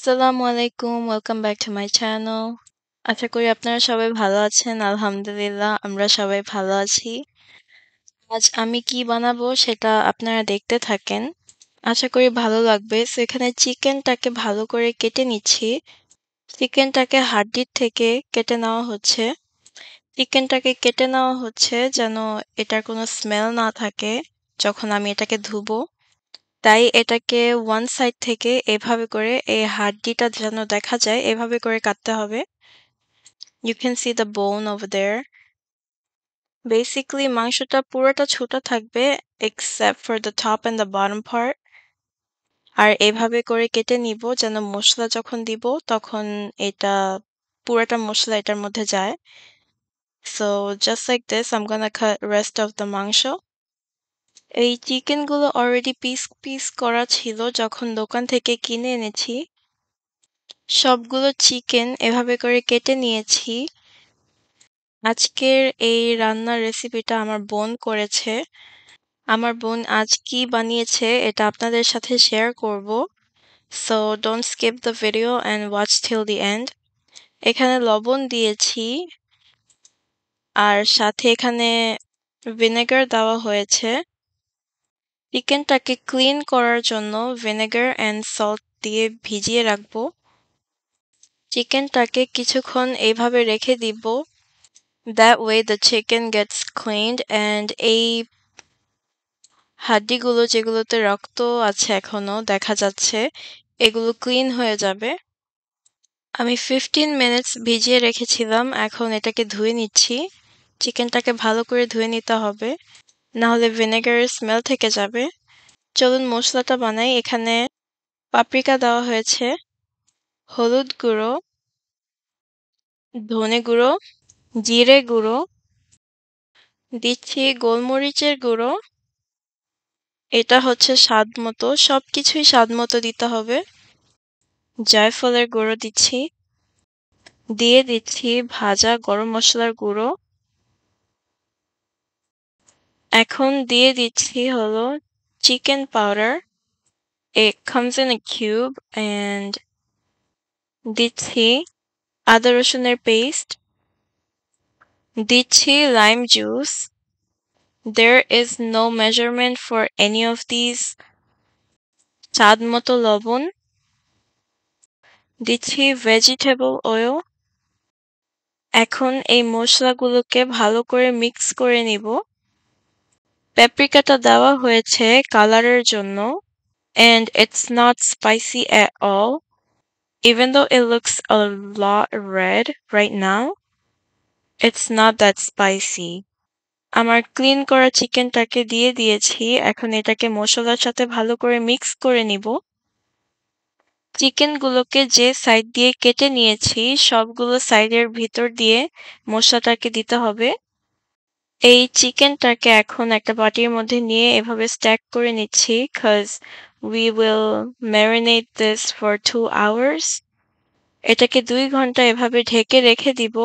আসসালামু আলাইকুম, welcome back to my channel. আশা করি আপনারা সবাই ভালো আছেন। আলহামদুলিল্লাহ আমরা সবাই ভালো আছি। আজ আমি কি বানাবো সেটা আপনারা দেখতে থাকেন। আশা করি ভালো লাগবে। সো এখানে চিকেনটাকে ভালো করে কেটে নিচ্ছি। চিকেনটাকে হাড্ডির থেকে কেটে নেওয়া হচ্ছে। চিকেনটাকে কেটে নেওয়া হচ্ছে যেন এটার কোনো স্মেল না থাকে যখন আমি এটাকে ধুবো। তাই এটাকে ওয়ান সাইড থেকে এভাবে করে এই হাড্ডিটা যেন দেখা যায় এভাবে করে কাটতে হবে। You can see the bone over there. Basically মাংসটা পুরোটা ছোট থাকবে except for the top and the bottom part. আর এভাবে করে কেটে নিব যেন মসলা যখন দিব তখন এটা পুরোটা মসলা এটার মধ্যে যায়। So just like this I'm gonna cut rest of the মাংস। এই চিকেনগুলো অলরেডি পিস পিস করা ছিল যখন দোকান থেকে কিনে এনেছি। সবগুলো চিকেন এভাবে করে কেটে নিয়েছি। আজকের এই রান্নার রেসিপিটা আমার বোন করেছে। আমার বোন আজ কি বানিয়েছে এটা আপনাদের সাথে শেয়ার করব। So don't skip the video and watch till the end. এখানে লবণ দিয়েছি আর সাথে এখানে ভিনেগার দেওয়া হয়েছে। চিকেনটাকে ক্লিন করার জন্য ভিনেগার এন্ড সল্ট দিয়ে ভিজিয়ে রাখবো। চিকেনটাকে কিছুক্ষণ এইভাবে রেখে দিব। That way the chicken gets cleaned and এই হাড্ডিগুলো যেগুলোতে রক্ত আছে এখনো দেখা যাচ্ছে এগুলো ক্লিন হয়ে যাবে। আমি 15 মিনিটস ভিজিয়ে রেখেছিলাম। এখন এটাকে ধুয়ে নিচ্ছি। চিকেনটাকে ভালো করে ধুয়ে নিতে হবে, না হলে ভিনেগারের স্মেল থেকে যাবে। চলুন মশলাটা বানাই। এখানে পাপরিকা দেওয়া হয়েছে, হলুদ গুঁড়ো, ধনে গুঁড়ো, জিরে গুঁড়ো, দিচ্ছি গোলমরিচের গুঁড়ো। এটা হচ্ছে স্বাদ মতো, সবকিছুই স্বাদ মতো দিতে হবে। জায়ফলের গুঁড়ো দিচ্ছি, দিয়ে দিচ্ছি ভাজা গরম মশলার গুঁড়ো। এখন দিয়ে দিচ্ছি হলো chicken powder. It comes in a cube and দিচ্ছি আদা রসুনের পেস্ট, দিচ্ছি lime juice. There is no measurement for any of these. স্বাদ মতো লবণ, দিচ্ছি ভেজিটেবল অয়েল। এখন এই মশলাগুলোকে ভালো করে মিক্স করে নিব। প্যাপ্রিকাটা দেওয়া হয়েছে কালারের জন্য and it's not spicy at all. Even though it looks a lot red right now, it's not that spicy. আমার ক্লিন করা চিকেনটাকে দিয়ে দিয়েছি। এখন এটাকে মশলার সাথে ভালো করে মিক্স করে নিব। চিকেনগুলোকে যে সাইড দিয়ে কেটে নিয়েছি সবগুলো সাইডের ভিতর দিয়ে মশলাটাকে দিতে হবে। এই চিকেনটাকে এখন একটা বাটির মধ্যে নিয়ে এভাবে স্ট্যাক করে নিচ্ছি cause we will marinate this for 2 hours. এটাকে 2 ঘন্টা এভাবে ঢেকে রেখে দিব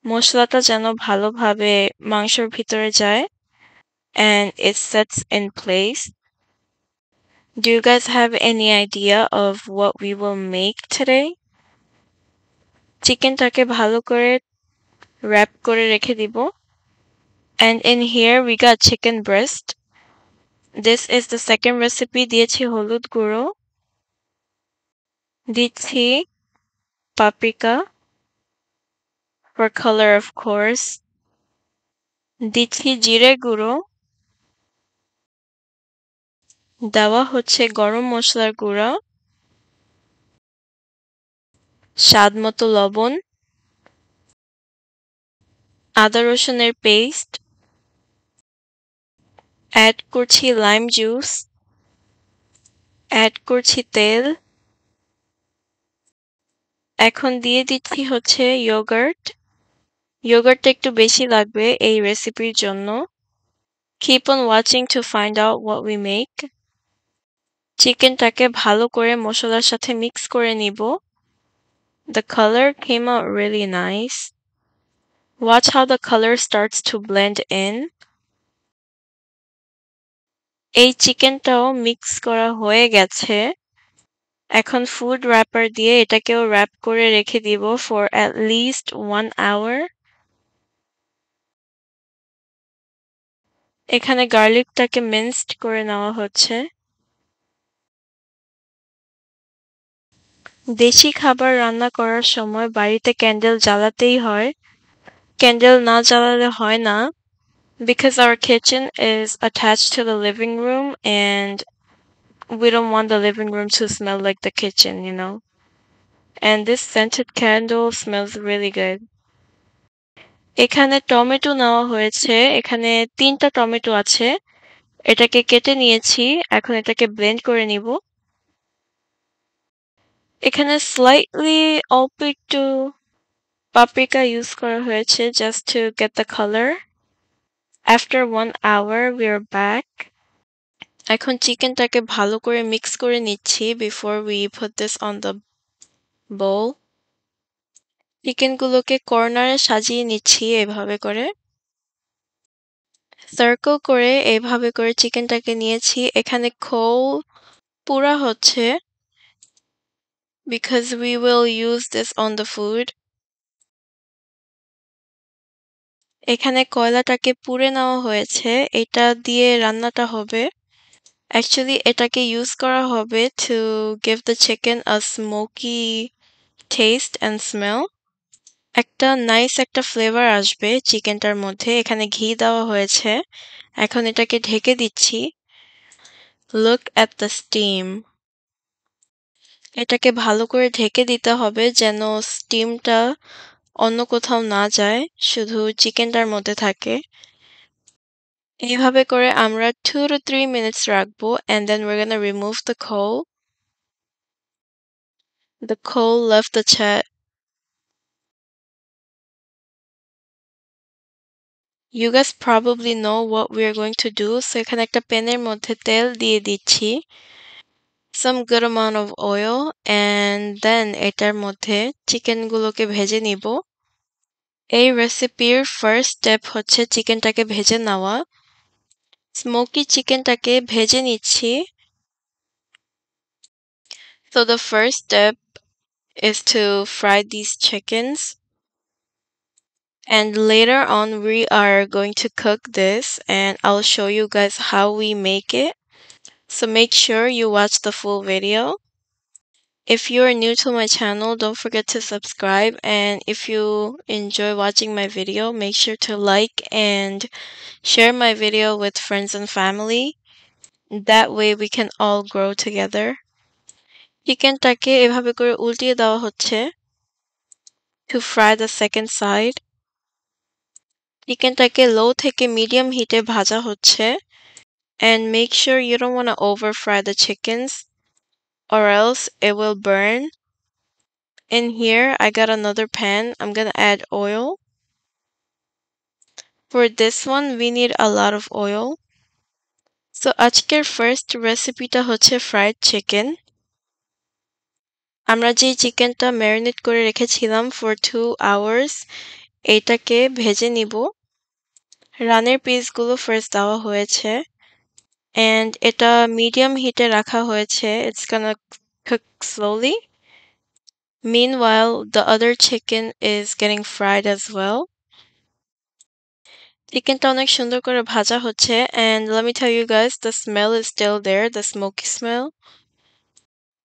মশলাটা যেন ভালোভাবে মাংসের ভিতরে যায় and it sets in place. Do you guys have any idea of what we will make today? চিকেনটাকে ভালো করে wrap করে রেখে দিব and in here we got chicken breast. This is the second recipe. দিয়েছি হলুদ গুঁড়ো, দিচ্ছি paprika for color of course, দিচ্ছি জিরে গুঁড়ো, দেওয়া হচ্ছে গরম মশলার গুঁড়া, স্বাদ মতো লবণ, আদা রসুনের পেস্ট, অ্যাড করছি লাইম জুস, অ্যাড করছি তেল। এখন দিয়ে দিচ্ছি হচ্ছে ইয়োগার্ট। ইয়োগার্টটা একটু বেশি লাগবে এই রেসিপির জন্য। Keep on watching to find out what we make. চিকেনটাকে ভালো করে মশলার সাথে মিক্স করে নিব। The color came out really nice. Watch how the color starts to blend in. এই চিকেনটাও মিক্স করা হয়ে গেছে। এখন ফুড wrapper দিয়ে এটাকেও wrap করে রেখে দিব for at least 1 hour. এখানে গার্লিকটাকে মিন্সড করে নেওয়া হচ্ছে। দেশি খাবার রান্না করার সময় বাড়িতে ক্যান্ডেল জ্বালাতেই হয়। ক্যান্ডেল না জ্বালালে হয় না because our kitchen is attached to the living room and we don't want the living room to smell like the kitchen, you know. And this scented candle smells really good. এখানে tomato নেওয়া হয়েছে। এখানে ৩ টা tomato আছে। এটাকে কেটে নিয়েছি। এখন এটাকে ব্লেন্ড করে নিব। এখানে স্লাইটলি অল্প একটু পাপরিকা ইউজ করা হয়েছে just to get the color. After 1 hour we are back. এখন চিকেনটাকে ভালো করে মিক্স করে নিচ্ছি before we put this on the bowl. চিকেনগুলোকে কর্নারে সাজিয়ে নিচ্ছি এভাবে করে। সার্কেল করে এভাবে করে চিকেনটাকে নিয়েছি। এখানে খোল পুরা হচ্ছে because we will use this on the food. এখানে কয়লাটাকে পুড়ে নেওয়া হয়েছে। এটা দিয়ে রান্নাটা হবে। Actually এটাকে ইউজ করা হবে to give the chicken a smoky taste and smell. একটা নাইস একটা ফ্লেভার আসবে চিকেনটার মধ্যে। এখানে ঘি দেওয়া হয়েছে। এখন এটাকে ঢেকে দিচ্ছি। Look at the steam. এটাকে ভালো করে ঢেকে দিতে হবে যেন স্টিমটা অন্য কোথাও না যায়, শুধু চিকেনটার মধ্যে থাকে। এইভাবে করে আমরা 2 to 3 minutes রাখবো and then we're gonna remove the coal. The coal left the chat. You guys probably know what we are going to do. So এখানে একটা প্যানের মধ্যে তেল দিয়ে দিচ্ছি। Some good amount of oil and then এটার মধ্যে চিকেনগুলোকে ভেজে নিব। এই রেসিপির ফার্স্ট স্টেপ হচ্ছে চিকেনটাকে ভেজে নেওয়া। স্মোকি চিকেনটাকে ভেজে নিচ্ছি। So the first step is to fry these chickens. And later on we are going to cook this and I'll show you guys how we make it. So make sure you watch the full video. If you are new to my channel, don't forget to subscribe, and if you enjoy watching my video, make sure to like and share my video with friends and family. That way we can all grow together. চিকেনটাকে এভাবে করে উল্টিয়ে দেওয়া হচ্ছে to fry the second side. চিকেনটাকে লো থেকে medium হিটে ভাজা হচ্ছে and make sure you don't want to over fry the chickens or else it will burn. In here I got another pan. I'm gonna add oil. For this one we need a lot of oil. So আজকের first রেসিপিটা হচ্ছে fried chicken. আমরা যে চিকেনটা marinate করে রেখেছিলাম for 2 hours এটাকে ভেজে নিব। রানের পিসগুলো ফার্স্ট দেওয়া হয়েছে and এটা মিডিয়াম হিটে রাখা হয়েছে। It's gonna cook slowly. Meanwhile, the other chicken is getting fried as well. চিকেনটা অনেক সুন্দর করে ভাজা হচ্ছে and let me tell you guys, the smell is still there, the smoky smell.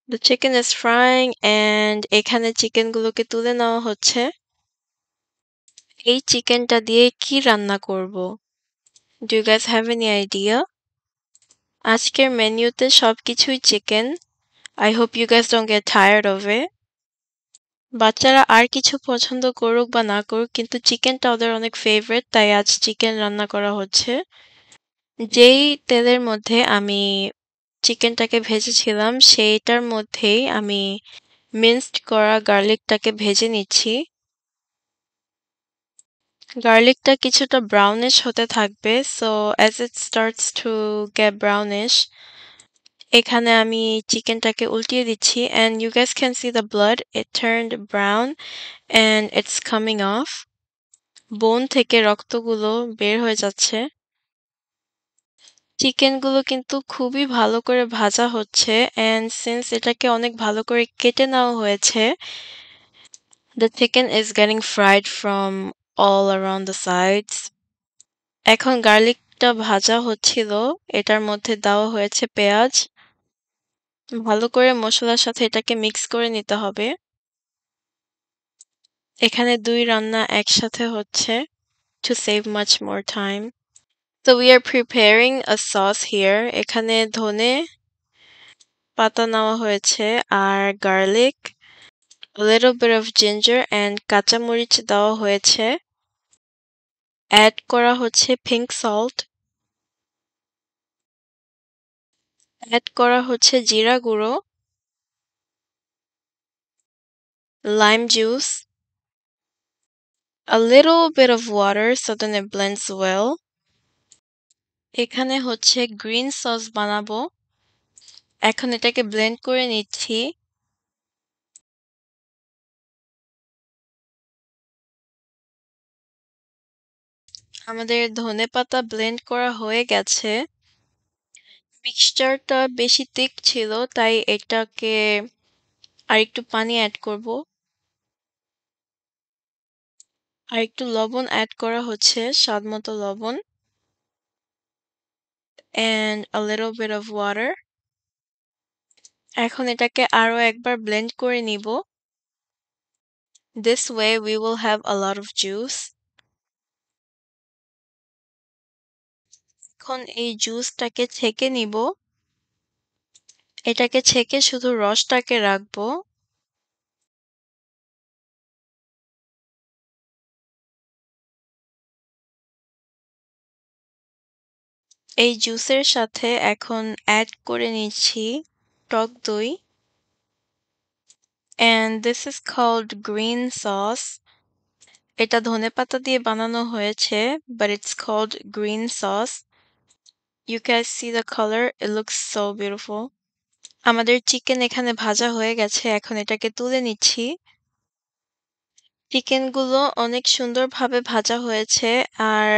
The chicken is frying and এখানে চিকেনগুলোকে তুলে নেওয়া হচ্ছে। এই চিকেনটা দিয়ে কি রান্না করব? Do you guys have any idea? আজকের মেনুতে সবকিছুই chicken. I hope you guys don't get tired of it. বাচ্চারা আর কিছু পছন্দ করুক বা না করুক কিন্তু চিকেনটা ওদের অনেক ফেভারিট, তাই আজ চিকেন রান্না করা হচ্ছে। যেই তেলের মধ্যে আমি চিকেনটাকে ভেজেছিলাম সেইটার মধ্যেই আমি মিন্সড করা গার্লিকটাকে ভেজে নিচ্ছি। গার্লিকটা কিছুটা ব্রাউনিশ হতে থাকবে, so as it starts to get brownish এখানে আমি চিকেনটাকে উল্টিয়ে দিচ্ছি and you guys can see the blood, it turned brown and it's coming off. বোন থেকে রক্তগুলো বের হয়ে যাচ্ছে। চিকেনগুলো কিন্তু খুবই ভালো করে ভাজা হচ্ছে অ্যান্ড সিন্স এটাকে অনেক ভালো করে কেটে নেওয়া হয়েছে, the chicken is getting fried from all around the sides. এখন গার্লিকটা ভাজা হচ্ছিল, এটার মধ্যে দেওয়া হয়েছে পেঁয়াজ। ভালো করে মসলার সাথে এটাকে মিক্স করে নিতে হবে। এখানে ২ রান্না একসাথে হচ্ছে to save much more time. So we are preparing a sauce here. এখানে ধনে পাতা নেওয়া হয়েছে আর garlic, a little bit of ginger and কাঁচামরিচ দেওয়া হয়েছে। অ্যাড করা হচ্ছে pink salt, অ্যাড করা হচ্ছে জিরা গুঁড়ো, lime juice, a little bit of water so then it blends well. এখানে হচ্ছে গ্রিন সস বানাবো। এখন এটাকে ব্লেন্ড করে নিচ্ছি। আমাদের ধনেপাতা ব্লেন্ড করা হয়ে গেছে। মিক্সচারটা বেশি thick ছিল তাই এটাকে আরেকটু পানি এড করব। আরেকটু লবণ এড করা হচ্ছে, স্বাদমতো লবণ and a little bit of water. এখন এটাকে আরো একবার ব্লেন্ড করে নিব। This way we will have a lot of juice. এখন এই জুসটাকে ছেঁকে নিব। এটাকে ছেঁকে শুধু রসটাকে রাখবো। এই জুসের সাথে এখন অ্যাড করে নিচ্ছি টক দই and this is called green sauce. এটা ধনেপাতা দিয়ে বানানো হয়েছে but it's called green sauce. You guys see the color? It looks so beautiful. আমাদের চিকেন এখানে ভাজা হয়ে গেছে, এখন এটাকে তুলে নিচ্ছি। চিকেনগুলো অনেক সুন্দরভাবে ভাজা হয়েছে আর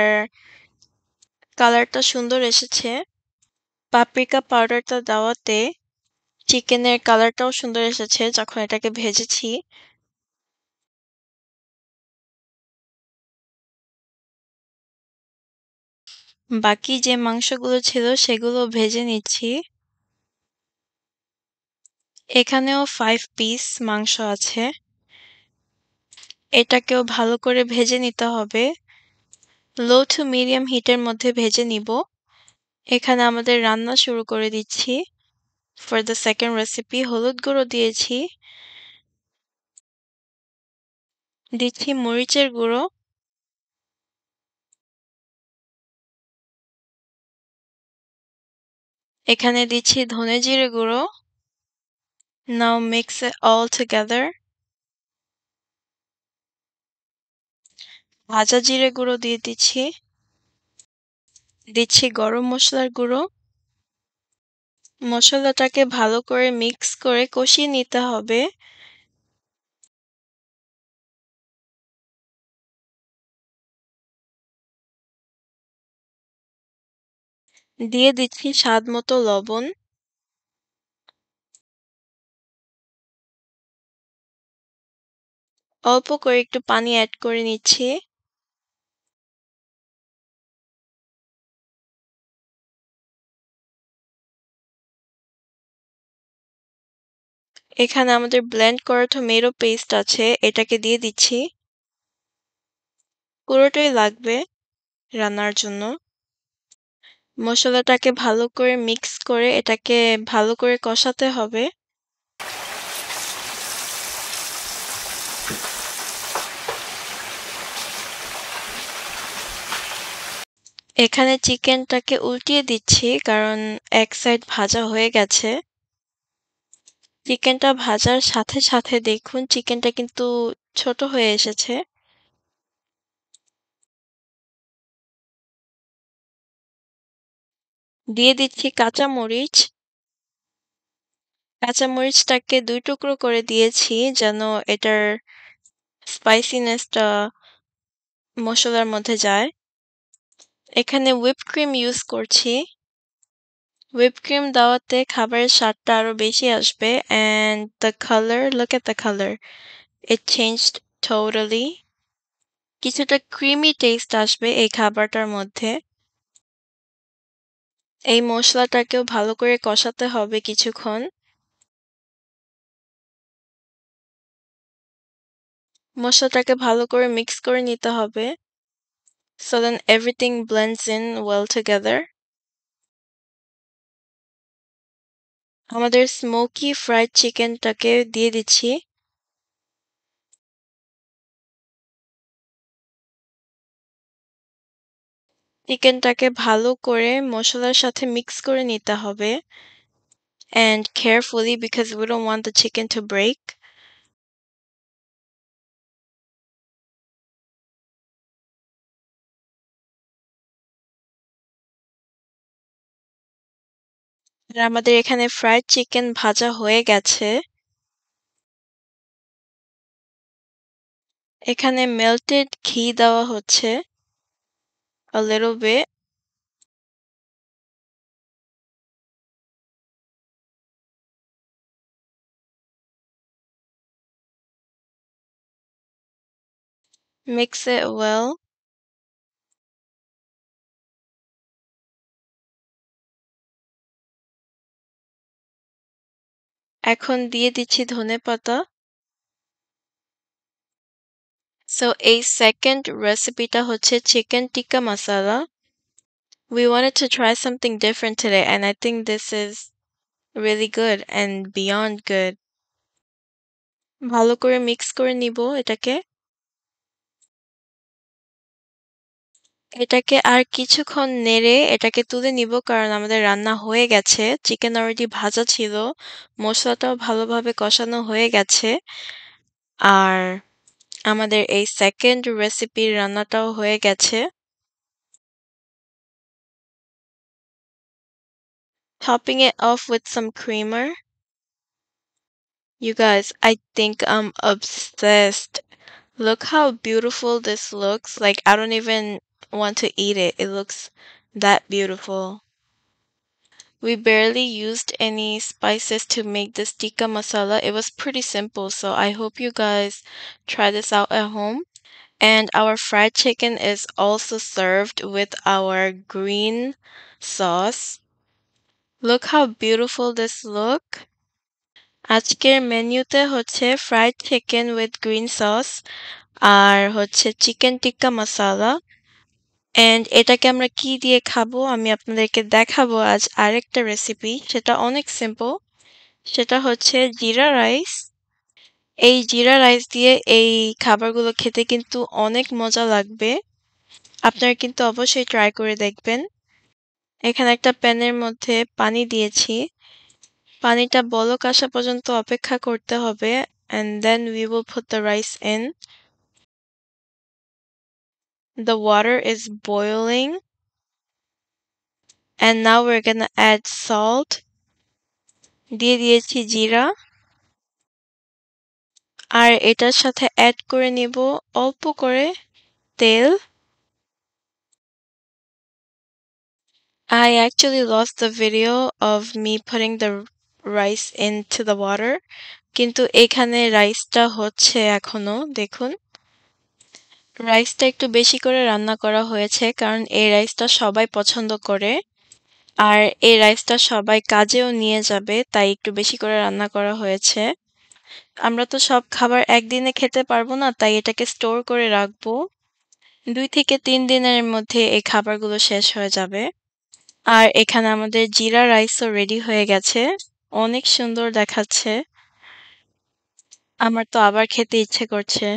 কালারটা সুন্দর এসেছে। পাপরিকা পাউডারটা দেওয়াতে চিকেনের কালারটাও সুন্দর এসেছে যখন এটাকে ভেজেছি। বাকি যে মাংসগুলো ছিল সেগুলো ভেজে নিচ্ছি। এখানেও 5 পিস মাংস আছে। এটাকেও ভালো করে ভেজে নিতে হবে। লো টু মিডিয়াম হিটের মধ্যে ভেজে নিব। এখানে আমাদের রান্না শুরু করে দিচ্ছি। ফর দ্য সেকেন্ড রেসিপি হলুদ গুঁড়ো দিয়েছি। দিচ্ছি মরিচের গুঁড়ো। এখানে দিচ্ছি ধনে জিরে গুঁড়ো। Now mix it all together. ভাজা জিরে গুঁড়ো দিয়ে দিচ্ছি। দিচ্ছি গরম মসলার গুঁড়ো। মসলাটাকে ভালো করে মিক্স করে কষিয়ে নিতে হবে। দিয়ে দিচ্ছি স্বাদমতো লবণ। অল্প করে একটু পানি এড করে নিচ্ছি। এখানে আমাদের ব্লেন্ড করা টমেটো পেস্ট আছে, এটাকে দিয়ে দিচ্ছি। পুরোটাই লাগবে রান্নার জন্য। মসলাটাকে ভালো করে মিক্স করে এটাকে ভালো করে কষাতে হবে। এখানে চিকেনটাকে উল্টিয়ে দিচ্ছি কারণ এক সাইড ভাজা হয়ে গেছে। চিকেনটা ভাজার সাথে সাথে দেখুন চিকেনটা কিন্তু ছোট হয়ে এসেছে। দিয়ে দিচ্ছি কাঁচামরিচ। কাঁচামরিচটাকে ২ টুকরো করে দিয়েছি যেন এটার স্পাইসিনেসটা মসলার মধ্যে যায়। এখানে হুইপ ক্রিম ইউজ করছি। হুইপ ক্রিম দেওয়াতে খাবারের স্বাদটা আরো বেশি আসবে and the color, look at the color. It changed totally. কিছুটা ক্রিমি টেস্ট আসবে এই খাবারটার মধ্যে। এই মসলাটাকেও ভালো করে কষাতে হবে কিছুক্ষণ। মসলাটাকে ভালো করে মিক্স করে নিতে হবে so then everything blends in well together. আমাদের স্মোকি ফ্রাইড চিকেনটাকে দিয়ে দিচ্ছি। চিকেনটাকে ভালো করে মসলার সাথে মিক্স করে নিতে হবে and carefully because we don't want the chicken to break. আর আমাদের এখানে ফ্রাইড চিকেন ভাজা হয়ে গেছে। এখানে মেল্টেড ঘি দেওয়া হচ্ছে a little bit. Mix it well. এখন দিয়ে দিচ্ছি ধনেপাতা। So এই সেকেন্ড রেসিপিটা হচ্ছে চিকেন টিক্কা মাসালা। We wanted to try something different today and I think this is really good and beyond good. ভালো করে মিক্স করে নিব এটাকে। এটাকে আর কিছুক্ষণ নেড়ে এটাকে তুলে নিব কারণ আমাদের রান্না হয়ে গেছে। চিকেন অলরেডি ভাজা ছিল। মসলাটাও ভালোভাবে কষানো হয়ে গেছে। আর আমাদের এই সেকেন্ড রেসিপির রান্নাটাও হয়ে গেছে। Topping it off with some creamer. You guys, I think I'm obsessed. Look how beautiful this looks. Like, I don't even want to eat it. It looks that beautiful. We barely used any spices to make this tikka masala. It was pretty simple, so I hope you guys try this out at home. And our fried chicken is also served with our green sauce. Look how beautiful this look. আজকের মেনুতে হচ্ছে fried chicken with green sauce আর হচ্ছে chicken টিক্কা মাসালা and এটাকে আমরা কি দিয়ে খাবো আমি আপনাদেরকে দেখাবো আজ আরেকটা রেসিপি সেটা অনেক সিম্পল সেটা হচ্ছে জিরা রাইস এই জিরা রাইস দিয়ে এই খাবারগুলো খেতে কিন্তু অনেক মজা লাগবে আপনারা কিন্তু অবশ্যই ট্রাই করে দেখবেন এখানে একটা প্যানের মধ্যে পানি দিয়েছি পানিটা বলক আসা পর্যন্ত অপেক্ষা করতে হবে and then we will put the rice in. The water is boiling and now we're gonna add salt. দিয়ে দিয়েছি জিরা আর এটার সাথে অ্যাড করে নিব অল্প করে তেল. I actually lost the video of me putting the rice into the water. কিন্তু এখানে রাইসটা হচ্ছে এখনো দেখুন রাইসটা একটু বেশি করে রান্না করা হয়েছে কারণ এই রাইসটা সবাই পছন্দ করে আর এই রাইসটা সবাই কাজেও নিয়ে যাবে তাই একটু বেশি করে রান্না করা হয়েছে আমরা তো সব খাবার একদিনে খেতে পারবো না তাই এটাকে স্টোর করে রাখবো 2 থেকে 3 দিনের মধ্যে এই খাবারগুলো শেষ হয়ে যাবে আর এখানে আমাদের জিরা রাইসও রেডি হয়ে গেছে অনেক সুন্দর দেখাচ্ছে আমার তো আবার খেতে ইচ্ছে করছে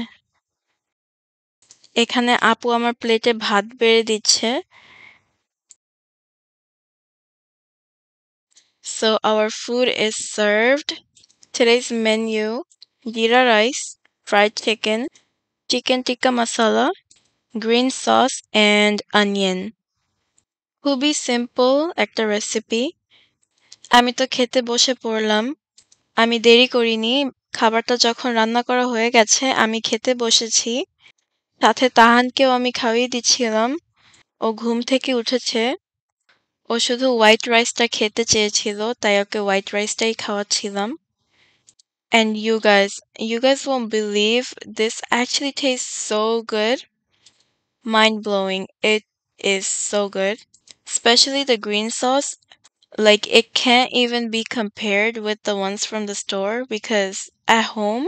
এখানে আপু আমার প্লেটে ভাত বেড়ে দিচ্ছে So our food is served. Today's menu: jeera rice, fried chicken, chicken tikka masala, green sauce, and onion. খুবই সিম্পল একটা রেসিপি আমি তো খেতে বসে পড়লাম আমি দেরি করিনি খাবারটা যখন রান্না করা হয়ে গেছে আমি খেতে বসেছি সাথে তাহানকেও আমি খাইয়ে দিচ্ছিলাম ও ঘুম থেকে উঠেছে ও শুধু হোয়াইট রাইসটা খেতে চেয়েছিল, তাই ওকে হোয়াইট রাইসটাই খাওয়াচ্ছিলাম। And you guys won't believe this actually tastes so good. Mind blowing. It is so good. Especially the green sauce. Like it can't even be compared with the ones from the store because at home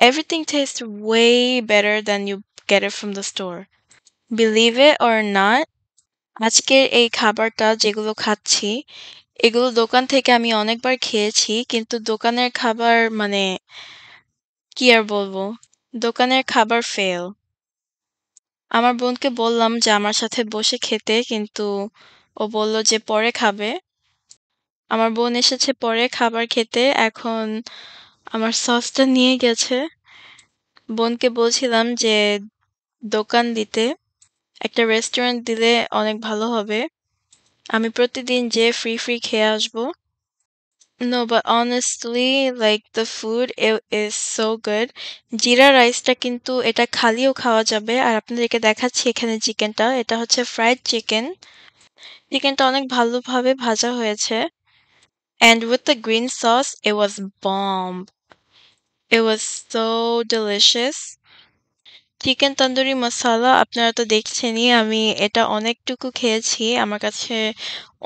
everything tastes way better than you get it from the store. Believe it or not, আজকের এই খাবারটা যেগুলো খাচ্ছি এগুলো দোকান থেকে আমি অনেকবার খেয়েছি, কিন্তু দোকানের খাবার মানে কি আর বলবো, দোকানের খাবার ফেল। আমার বোনকে বললাম যে আমার সাথে বসে খেতে, কিন্তু ও বলল যে পরে খাবে। আমার বোন এসেছে পরে খাবার খেতে, এখন আমার সসটা নিয়ে গেছে। বোনকে বলছিলাম যে দোকান দিতে, একটা রেস্টুরেন্ট দিলে অনেক ভালো হবে। আমি প্রতিদিন যেয়ে ফ্রি খেয়ে আসবো। No, but honestly, like the food, it is so good. জিরা রাইসটা কিন্তু এটা খালিও খাওয়া যাবে। আর আপনাদেরকে দেখাচ্ছি এখানে চিকেনটা। এটা হচ্ছে ফ্রাইড চিকেন। চিকেনটা অনেক ভালোভাবে ভাজা হয়েছে। And with the green sauce, it was bomb. It was so delicious. Chicken tandoori masala আপনারা তো দেখছেনই, আমি এটা অনেকটুকু খেয়েছি। আমার কাছে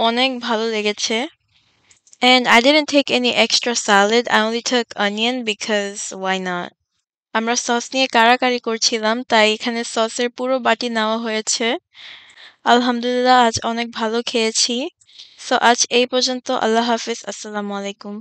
অনেক ভালো লেগেছে। And I didn't take any extra salad. I only took onion because why not? আমরা সস নিয়ে কাড়াকাড়ি করছিলাম, তাই এখানে সসের পুরো বাটি নেওয়া হয়েছে। আলহামদুলিল্লাহ আজ অনেক ভালো খেয়েছি। সো আজ এই পর্যন্ত। আল্লাহ হাফিজ। আসসালামু আলাইকুম।